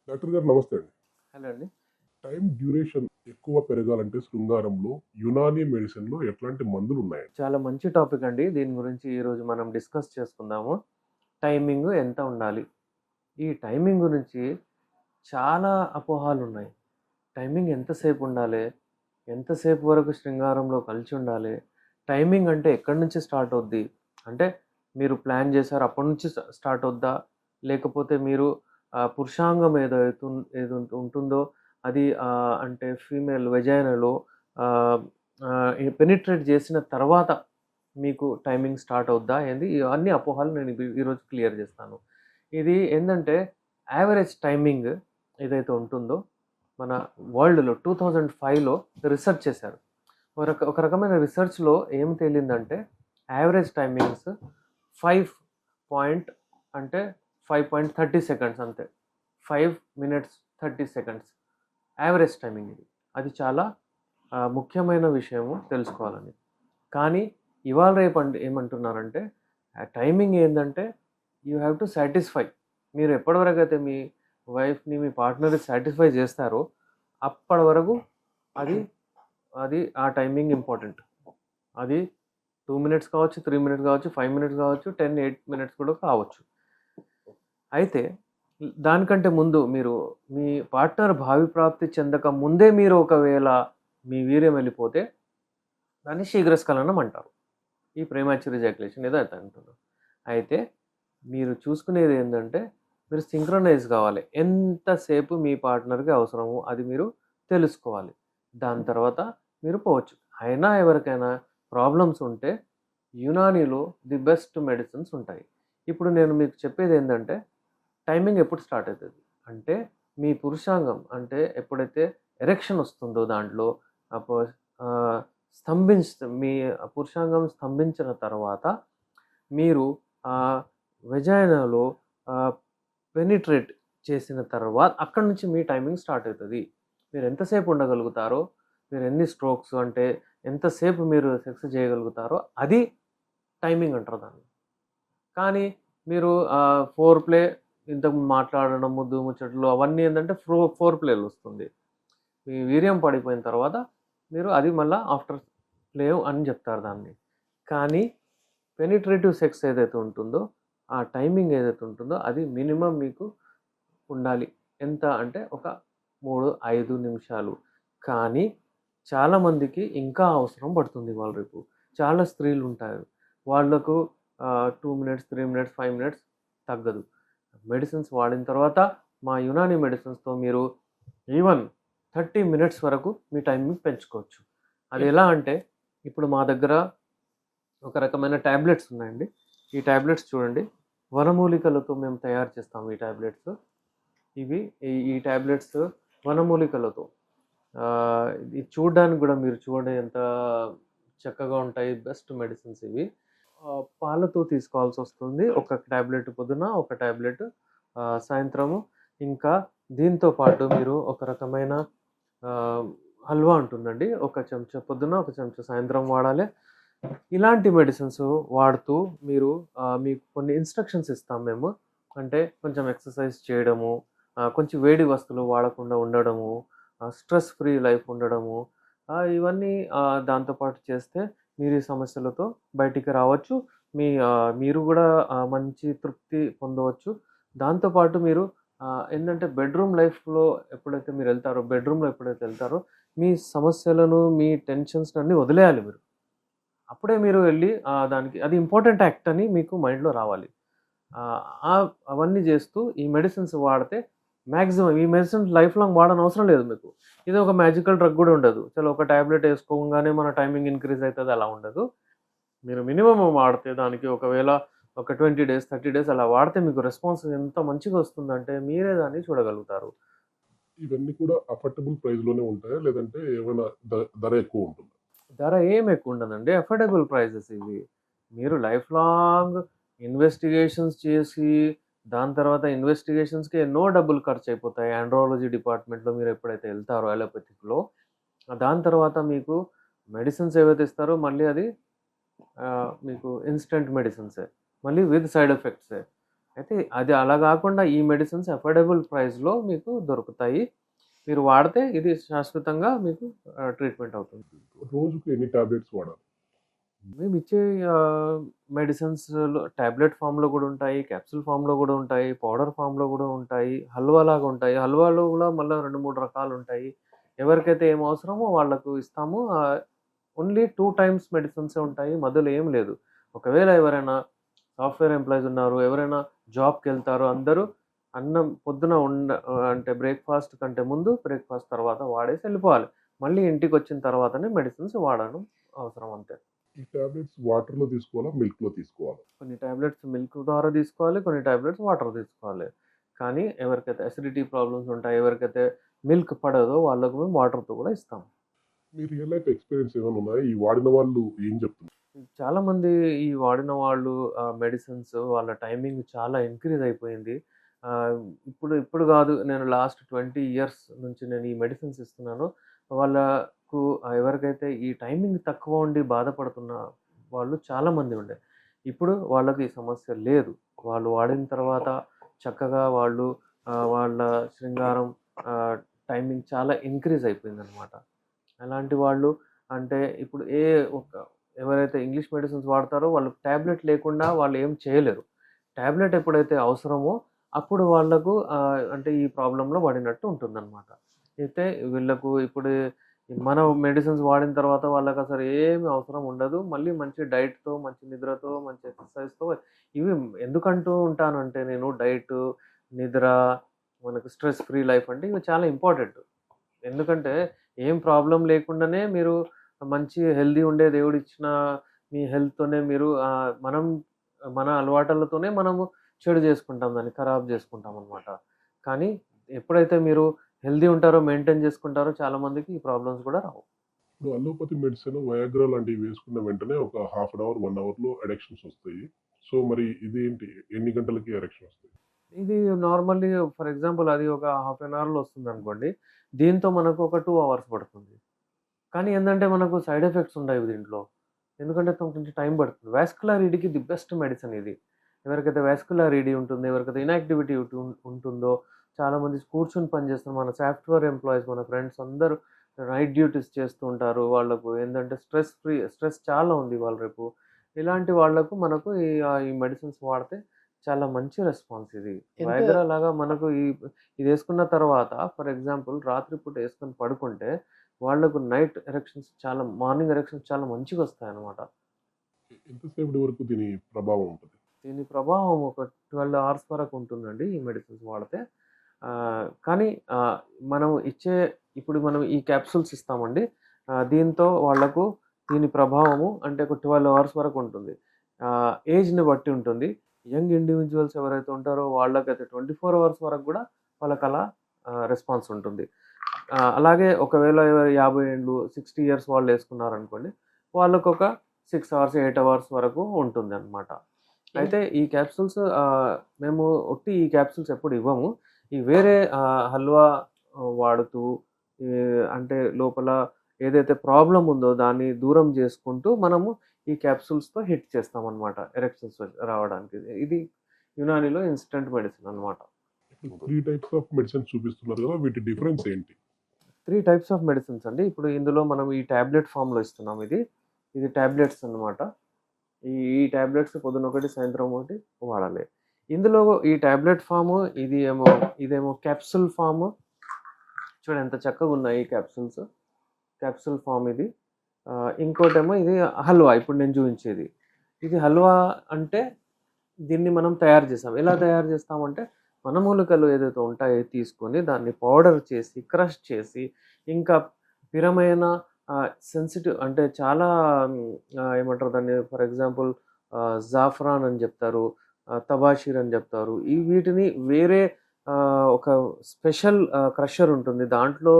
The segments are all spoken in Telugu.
డాక్టర్ గారు నమస్తే అండి. హలో అండి. టైమ్ డ్యూరేషన్ ఎక్కువ పెరగాలంటే శృంగారంలో యునానీ మెడిసిన్‌లో ఎట్లాంటి మందులున్నాయండి? చాలా మంచి టాపిక్ అండి. దీని గురించి ఈరోజు మనం డిస్కస్ చేసుకుందాము. టైమింగ్ ఎంత ఉండాలి? ఈ టైమింగ్ గురించి చాలా అపోహలున్నాయి. టైమింగ్ ఎంతసేపు ఉండాలి? ఎంతసేపు వరకు శృంగారంలో కలిసుండాలి? టైమింగ్ అంటే ఎక్కడి నుంచి స్టార్ట్ అవుద్ది? అంటే మీరు ప్లాన్ చేసారు అప్పటి నుంచి స్టార్ట్ అవుద్దా? లేకపోతే మీరు పురుషాంగం ఏది ఉంటుందో అది అంటే ఫీమేల్ వెజైనాలో ఆహ్, పెనిట్రేట్ చేసిన తర్వాత మీకు టైమింగ్ స్టార్ట్ అవుద్దా ఏంది? ఇవన్నీ అపోహలు నేను ఈరోజు క్లియర్ చేస్తాను. ఇది ఏందంటే యావరేజ్ టైమింగ్ ఏదైతే ఉంటుందో మన వరల్డ్‌లో 2005లో రిసర్చ్ చేశారు. ఒక రకమైన రిసర్చ్‌లో ఏం తేలిందంటే యావరేజ్ టైమింగ్స్ 5 పాయింట్ అంటే 5.30 సెకండ్స్ అంతే. 5 మినిట్స్ 30 సెకండ్స్ యావరేజ్ టైమింగ్ ఇది. అది చాలా ముఖ్యమైన విషయము తెలుసుకోవాలని. కానీ ఇవాళ రేపు ఏమంటున్నారంటే టైమింగ్ ఏందంటే యూ హ్యావ్ టు సాటిస్ఫై. మీరు ఎప్పటివరకైతే మీ వైఫ్‌ని, మీ పార్ట్నర్‌ని సాటిస్ఫై చేస్తారో అప్పటి వరకు అది అది ఆ టైమింగ్ ఇంపార్టెంట్. అది 2 మినిట్స్ కావచ్చు, 3 మినిట్స్ కావచ్చు, 5 మినిట్స్ కావచ్చు, 8 మినిట్స్ కూడా కావచ్చు. అయితే దానికంటే ముందు మీరు మీ పార్ట్నర్ భావి ప్రాప్తి చెందక ముందే మీరు ఒకవేళ మీ వీర్యం వెళ్ళిపోతే దాన్ని శీఘ్రస్ఖలనం అంటారు. ఈ ప్రీమాచ్యూర్ ఎజాక్యులేషన్ ఏదైతే అంటున్నారో. అయితే మీరు చూసుకునేది ఏందంటే మీరు సింక్రనైజ్ కావాలి. ఎంతసేపు మీ పార్ట్నర్‌కి అవసరమో అది మీరు తెలుసుకోవాలి. దాని తర్వాత మీరు పోవచ్చు. అయినా ఎవరికైనా ప్రాబ్లమ్స్ ఉంటే యునానీలో ది బెస్ట్ మెడిసిన్స్ ఉంటాయి. ఇప్పుడు నేను మీకు చెప్పేదేందంటే టైమింగ్ ఎప్పుడు స్టార్ట్ అయితది? అంటే మీ పురుషాంగం అంటే ఎప్పుడైతే ఎరెక్షన్ వస్తుందో దాంట్లో అపో ఆహ్, మీ పురుషాంగం స్తంభించిన తర్వాత మీరు వెజైనాలో ఆహ్, పెనిట్రేట్ చేసిన అక్కడి నుంచి మీ టైమింగ్ స్టార్ట్ అయితది. మీరు ఎంతసేపు ఉండగలుగుతారో, మీరు ఎన్ని స్ట్రోక్స్ అంటే ఎంతసేపు మీరు సెక్స్ చేయగలుగుతారో అది టైమింగ్ అంటారు దాన్ని. కానీ మీరు ఫోర్ ప్లే ఇంతకు మాట్లాడడం, ముద్దు ముచ్చట్లు అవన్నీ ఏందంటే ఫోర్ ప్లేలో వస్తుంది. మీ వీర్యం పడిపోయిన తర్వాత మీరు అది మళ్ళా ఆఫ్టర్ ప్లే అని చెప్తారు దాన్ని. కానీ పెనిట్రేటివ్ సెక్స్ ఏదైతే ఉంటుందో, ఆ టైమింగ్ ఏదైతే ఉంటుందో అది మినిమమ్ మీకు ఉండాలి. ఎంత అంటే ఒక 3, 5 నిమిషాలు. కానీ చాలామందికి ఇంకా అవసరం పడుతుంది ఇవాళ రేపు. చాలా స్త్రీలుంటారు. వాళ్ళకు 2 మినిట్స్, 3 మినిట్స్, 5 మినిట్స్ తగ్గదు. మెడిసిన్స్ వాడిన తర్వాత మా యునాని మెడిసిన్స్‌తో మీరు ఈవెన్ 30 మినిట్స్ వరకు మీ టైమింగ్ పెంచుకోవచ్చు. అది ఎలా అంటే ఇప్పుడు మా దగ్గర ఒక రకమైన టాబ్లెట్స్ ఉన్నాయండి. ఈ టాబ్లెట్స్ చూడండి. వనమూలికలతో మేము తయారు చేస్తాం ఈ టాబ్లెట్స్. ఇవి ఈ టాబ్లెట్స్ వనమూలికలతో ఇది చూడడానికి గూడా మీరు చూడండి ఎంత చక్కగా ఉంటాయి. బెస్ట్ మెడిసిన్స్ ఇవి. పాలతో తీసుకోవాల్సొస్తుంది. ఒక టాబ్లెట్ పొద్దున, ఒక టాబ్లెట్ సాయంత్రము. ఇంకా దీంతో పాటు మీరు ఒక రకమైన ఆహ్, హల్వా ఉంటుందండి. ఒక చెంచా పొద్దున, ఒక చెంచా సాయంత్రం వాడాలి. ఇలాంటి మెడిసిన్స్ వాడుతూ మీరు మీకు కొన్ని ఇన్‌స్ట్రక్షన్స్ ఇస్తాం మేము. అంటే కొంచెం ఎక్సర్సైజ్ చేయడము, కొంచెం వేడి వస్తువులు వాడకుండా ఉండడము, స్ట్రెస్ ఫ్రీ లైఫ్ ఉండడము. ఇవన్నీ దాంతో పాటు చేస్తే మీరు ఈ సమస్యలతో బయటికి రావచ్చు. మీరు గూడా మంచి తృప్తి పొందవచ్చు. దాంతో పాటు మీరు ఏందంటే బెడ్‌రూమ్‌లో ఎప్పుడైతే ఎళ్తారో మీ సమస్యలను, మీ టెన్షన్స్‌నన్నీ వదిలేయాలి మీరు. అప్పుడే మీరు వెళ్లి దానికి అది ఇంపార్టెంట్ యాక్ట్ అని మీకు మైండ్‌లో రావాలి. ఆహ్, అవన్నీ చేస్తూ ఈ మెడిసిన్స్ వాడితే మాక్సిమం ఈ మెడిసిన్స్ లైఫ్ లాంగ్ వాడనవసరం లేదు మీకు. ఇది ఒక మ్యాజికల్ డ్రగ్ గూడా ఉండదు. చలో ఒక టాబ్లెట్ ఏసుకోంగానే మన టైమింగ్ ఇంక్రీజ్ అయితది అలా ఉండదు. మీరు మినిమమ్ వాడితే దానికి ఒకవేళ ఒక 20 డేస్, 30 డేస్ అలా వాడితే మీకు రెస్పాన్స్ ఎంత మంచిగా వస్తుందంటే మీరే దాన్ని చూడగలుగుతారు. ఇవన్నీ కూడా అఫోర్డబుల్ ప్రైస్‌లోనే ఉంటాయా? లేదంటే ఏమైనా ధర ఎక్కువ ఉంటుందా? ధర ఏం ఎక్కువుండదండి. అఫోర్డబుల్ ప్రైజెస్ ఇవి. మీరు లైఫ్ లాంగ్ ఇన్వెస్టిగేషన్స్ చేసి, దాని తర్వాత ఇన్వెస్టిగేషన్స్‌కి ఎన్నో డబ్బులు ఖర్చయిపోతాయి. ఆండ్రాలజీ డిపార్ట్‌మెంట్‌లో మీరెప్పుడైతే ఎళ్తారో అలోపతిక్‌లో, దాని తర్వాత మీకు మెడిసిన్స్ ఏవైతే ఇస్తారో మళ్ళీ అది మీకు ఇన్‌స్టంట్ మెడిసిన్సే. మళ్ళీ విత్ సైడ్ ఎఫెక్ట్సే. అయితే అది అలా గాకుండా ఈ మెడిసిన్స్ అఫోర్డబుల్ ప్రైస్‌లో మీకు దొరుకుతాయి. మీరు వాడితే ఇది శాశ్వతంగా మీకు ట్రీట్మెంట్ అవుతుంది. రోజుకి ఎన్ని టాబ్లెట్స్ వాడాలి? మేమిచ్చే మెడిసిన్స్‌లో టాబ్లెట్ ఫామ్‌లో గూడా ఉంటాయి, క్యాప్సూల్ ఫామ్‌లో గూడా ఉంటాయి, పౌడర్ ఫామ్‌లో గూడా ఉంటాయి, హల్వాలాగా ఉంటాయి. హల్వాలో గూడా మళ్ళా 2, 3 రకాలుంటాయి. ఎవరికైతే ఏం అవసరమో వాళ్ళకు ఇస్తాము. ఓన్లీ 2 టైమ్స్ మెడిసిన్సే ఉంటాయి. మధ్యలో ఏం లేదు. ఒకవేళ ఎవరైనా సాఫ్ట్‌వేర్ ఎంప్లాయీస్ ఉన్నారు, ఎవరైనా జాబ్‌కెళ్తారు అందరూ అన్నం పొద్దున అంటే బ్రేక్‌ఫాస్ట్ కంటే ముందు, బ్రేక్‌ఫాస్ట్ తర్వాత వాడేసి ఎళ్ళిపోవాలి. మళ్ళీ ఇంటికొచ్చిన తర్వాతనే మెడిసిన్స్ వాడడం అవసరం అంతే. ఈ టాబ్లెట్స్ వాటర్‌లో తీసుకోవాలా? మిల్క్‌లో తీసుకోవాలా? కొన్ని టాబ్లెట్స్ మిల్క్ ద్వారా తీసుకోవాలి. కొన్ని టాబ్లెట్స్ వాటర్ తీసుకోవాలి. కానీ ఎవరికైతే అసిడిటీ ప్రాబ్లమ్స్ ఉంటాయో, ఎవరికైతే మిల్క్ పడదో వాళ్ళకు మేము వాటర్‌తో కూడా ఇస్తాం. మీ రియల్ లైఫ్ ఎక్స్‌పీరియన్స్ ఏమైనా ఉన్నాయా? ఈ వాడిన వాళ్ళు ఏం చెప్తున్నారు? చాలామంది ఈ వాడిన వాళ్ళు మెడిసిన్స్ వాళ్ళ టైమింగ్ చాలా ఇంక్రీజ్ అయిపోయింది. ఆహ్, ఇప్పుడు ఇప్పుడు గాదు, నేను లాస్ట్ 20 ఇయర్స్ నుంచి నేను ఈ మెడిసిన్స్ ఇస్తున్నాను. వాళ్ళకు ఎవరికైతే ఈ టైమింగ్ తక్కువ ఉండి బాధపడుతున్న వాళ్ళు చాలామంది ఉండే. ఇప్పుడు వాళ్ళకి ఈ సమస్య లేదు. వాళ్ళు వాడిన తర్వాత చక్కగా వాళ్ళు వాళ్ళ శృంగారం ఆహ్, టైమింగ్ చాలా ఇంక్రీజ్ అయిపోయిందనమాట. అలాంటి వాళ్ళు అంటే ఇప్పుడు ఒక ఎవరైతే ఇంగ్లీష్ మెడిసిన్స్ వాడతారో వాళ్ళు టాబ్లెట్ లేకుండా వాళ్ళు ఏం చేయలేరు. టాబ్లెట్ ఎప్పుడైతే అవసరమో అప్పుడు వాళ్ళకు అంటే ఈ ప్రాబ్లమ్‌లో పడినట్టు ఉంటుందన్నమాట. అయితే వీళ్ళకు ఇప్పుడు మన మెడిసిన్స్ వాడిన తర్వాత వాళ్ళకసలు ఏమి అవసరం ఉండదు. మళ్ళీ మంచి డైట్‌తో, మంచి నిద్రతో, మంచి ఎక్సర్‌సైజ్‌తో ఇవి ఎందుకంటూ ఉంటానంటే నేను డైటు, నిద్ర, మనకు స్ట్రెస్ ఫ్రీ లైఫ్ అంటే ఇవి చాలా ఇంపార్టెంట్. ఎందుకంటే ఏం ప్రాబ్లమ్ లేకుండానే మీరు మంచి హెల్తీ ఉండే దేవుడిచ్చిన మీ హెల్త్‌తోనే మీరు మన అలవాటులతోనే మనము చెడు చేసుకుంటాం. దాన్ని ఖరాబ్ చేసుకుంటామనమాట. కానీ ఎప్పుడైతే మీరు హెల్తీ ఉంటారో, మెయింటైన్ చేసుకుంటారో చాలా మందికి ఈ ప్రాబ్లమ్స్ కూడా రావు. ఇప్పుడు అలోపతి మెడిసిన్, వయాగ్రా లాంటివి వేసుకున్న వెంటనే ఒక హాఫ్ అన్ అవర్, 1 అవర్‌లో ఎరెక్షన్స్ వస్తాయి. సో, మరి ఇదేంటి? ఎన్ని గంటలకి ఎరెక్షన్ వస్తాయి? ఇది నార్మల్లీ ఫర్ ఎగ్జాంపుల్ అది ఒక హాఫ్ ఎన్ అవర్‌లో వస్తుందనుకోండి. దీంతో మనకు ఒక 2 అవర్స్ పడుతుంది. కానీ ఏందంటే మనకు సైడ్ ఎఫెక్ట్స్ ఉండవు దీంట్లో. ఎందుకంటే కొంచెం టైం పడుతుంది. వాస్కులర్ ఈడీకి ది బెస్ట్ మెడిసిన్ ఇది. ఎవరికైతే వాస్కులర్ ఈడీ ఉంటుందో, ఎవరికైతే ఇనాక్టివిటీ ఉంటుందో, చాలామంది కూర్చొని పనిచేస్తున్న మన సాఫ్ట్‌వేర్ ఎంప్లాయీస్, మన ఫ్రెండ్స్ అందరూ నైట్ డ్యూటీస్ చేస్తూ ఉంటారు. వాళ్ళకు ఏందంటే స్ట్రెస్ చాలా ఉంది ఇవాళ రేపు. ఇలాంటి వాళ్ళకు మనకు ఈ మెడిసిన్స్ వాడితే చాలా మంచి రెస్పాన్స్ ఇది. ఎంత వయాగ్రా లాగా మనకు ఇదేసుకున్న తర్వాత ఫర్ ఎగ్జాంపుల్ రాత్రి పూట ఏసుకొని పడుకుంటే వాళ్ళకు మార్నింగ్ ఎరెక్షన్స్ చాలా మంచిగొస్తాయన్నమాట. ఎంతసేపటి వరకు దీని ప్రభావం ఉంటది? దీని ప్రభావం ఒక 12 అవర్స్ వరకు ఉంటుందండి ఈ మెడిసిన్స్ వాడితే. కానీ ఆహ్, మనం ఇచ్చే ఇప్పుడు మనం ఈ క్యాప్సూల్స్ ఇస్తామండి. దీంతో వాళ్ళకు దీని ప్రభావము అంటే ఒక 12 అవర్స్ వరకు ఉంటుంది. ఏజ్‌ని బట్టి ఉంటుంది. యంగ్ ఇండివిడ్యువల్స్ ఎవరైతే ఉంటారో వాళ్ళకైతే 24 అవర్స్ వరకు గూడా వాళ్ళకలా రెస్పాన్స్ ఉంటుంది. అలాగే ఒకవేళ 50 ఏండ్లు, 60 ఇయర్స్ వాళ్ళేసుకున్నారనుకోండి, వాళ్ళకొక 6 అవర్స్, 8 అవర్స్ వరకు ఉంటుందనమాట. ఎన్ అయితే ఈ క్యాప్సూల్స్ మేము ఈ క్యాప్సూల్స్ ఎప్పుడు ఇవ్వము. ఈ వేరే హల్వా వాడుతూ ఈ అంటే లోపల ఏదైతే ప్రాబ్లమ్ ఉందో దాన్ని దూరం జేసుకుంటూ మనము ఈ క్యాప్సూల్స్‌తో హిట్ చేస్తామనమాట ఎరెక్షన్స్ రావడానికి. ఇది యునానీలో ఇన్‌స్టంట్ మెడిసిన్ అనమాట. ఇప్పుడు 3 టైప్స్ ఆఫ్ మెడిసిన్స్ చూపిస్తున్నారు కదా! వీటి డిఫరెన్స్ ఏంటి? 3 టైప్స్ ఆఫ్ మెడిసిన్స్ అండి. ఇప్పుడు ఇందులో మనం ఈ టాబ్లెట్ ఫార్మ్‌లో ఇస్తున్నాం ఇది. ఇది టాబ్లెట్స్ అన్నమాట. ఈ టాబ్లెట్స్ పొద్దునొకటి, సాయంత్రం ఒకటి వాడాలి. ఇందులో ఈ టాబ్లెట్ ఫార్మ్ ఇదేమో క్యాప్సూల్ ఫార్మ్. చూడండి ఎంత చక్కగున్నాయి ఈ క్యాప్సూల్స్. క్యాప్సూల్ ఫార్మ్ ఇది. ఇంకోటేమో ఇది హల్వా ఇప్పుడు నేను చూయించేది. ఇది హల్వా అంటే దీన్ని మనం తయారు చేసాం. ఎలా తయారు చేస్తామంటే వనమూలికలు ఏదైతే ఉంటాయో తీసుకొని దాన్ని పౌడర్ చేసి, క్రష్ చేసి, ఇంకా పిరమైన సెన్సిటివ్ అంటే చాలా ఏమంటారు దాన్ని ఫర్ ఎగ్జాంపుల్ జాఫ్రాన్ అని చెప్తారు. తబాషిర్ అని చెప్తారు. వీటిని వేరే ఒక స్పెషల్ క్రషర్ ఉంటుంది. దాంట్లో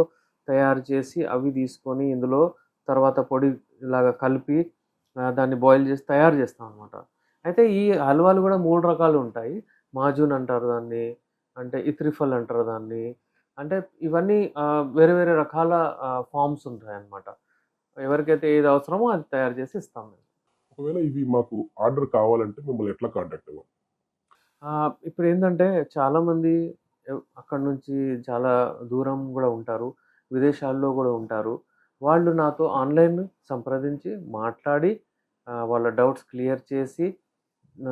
తయారు చేసి అవి తీసుకొని ఇందులో తర్వాత పొడి లాగా కలిపి దాన్ని బాయిల్ చేసి తయారు చేస్తామనమాట. అయితే ఈ హల్వాలు గూడా 3 రకాలు ఉంటాయి. మాజూన్ అంటారు దాన్ని. అంటే ఇత్రిఫల్ అంటారు దాన్ని. అంటే ఇవన్నీ వేరే వేరే రకాల ఫార్మ్స్ ఉంటాయన్నమాట. ఎవరికైతే ఏది అవసరమో అది తయారు చేసి ఇస్తాం మేము. ఒకవేళ ఇవి మాకు ఆర్డర్ కావాలంటే మిమ్మల్ని ఎట్లా కాంటాక్ట్ అవ్వాలి? ఇప్పుడేందంటే చాలామంది అక్కడి నుంచి చాలా దూరం గూడా ఉంటారు. విదేశాల్లో గూడా ఉంటారు. వాళ్ళు నాతో ఆన్‌లైన్ సంప్రదించి, మాట్లాడి వాళ్ళ డౌట్స్ క్లియర్ చేసి,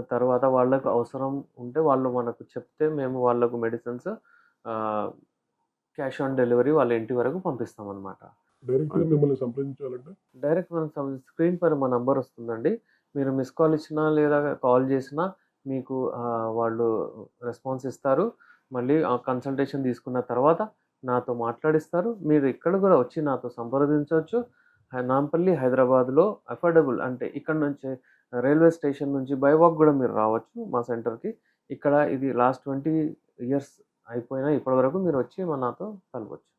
తర్వాత వాళ్ళకు అవసరం ఉంటే వాళ్ళు మనకు చెప్తే మేము వాళ్ళకు మెడిసిన్స్ ఆహ్, క్యాష్ ఆన్ డెలివరీ వాళ్ళ ఇంటి వరకు పంపిస్తామనమాట. డైరెక్ట్‌గా అంటే మిమ్మల్ని సంప్రదించాలంటే? డైరెక్ట్ మనం స్క్రీన్ పైన మా నంబర్ వస్తుందండి. మీరు మిస్ కాల్ ఇచ్చినా లేదా కాల్ చేసినా మీకు వాళ్ళు రెస్పాన్స్ ఇస్తారు. మళ్ళీ ఆ కన్సల్టేషన్ తీసుకున్న తర్వాత నాతో మాట్లాడిస్తారు. మీరు ఇక్కడ గూడా వచ్చి నాతో సంప్రదించొచ్చు. నాంపల్లి హైదరాబాద్‌లో అఫోర్డబుల్ అంటే ఇక్కడ నుంచి రైల్వే స్టేషన్ నుంచి బై వాక్ గూడా మీరు రావచ్చు మా సెంటర్‌కి. ఇక్కడ ఇది లాస్ట్ 20 ఇయర్స్ అయిపోయినా ఇప్పటివరకు మీరు వచ్చి నాతో కలవచ్చు.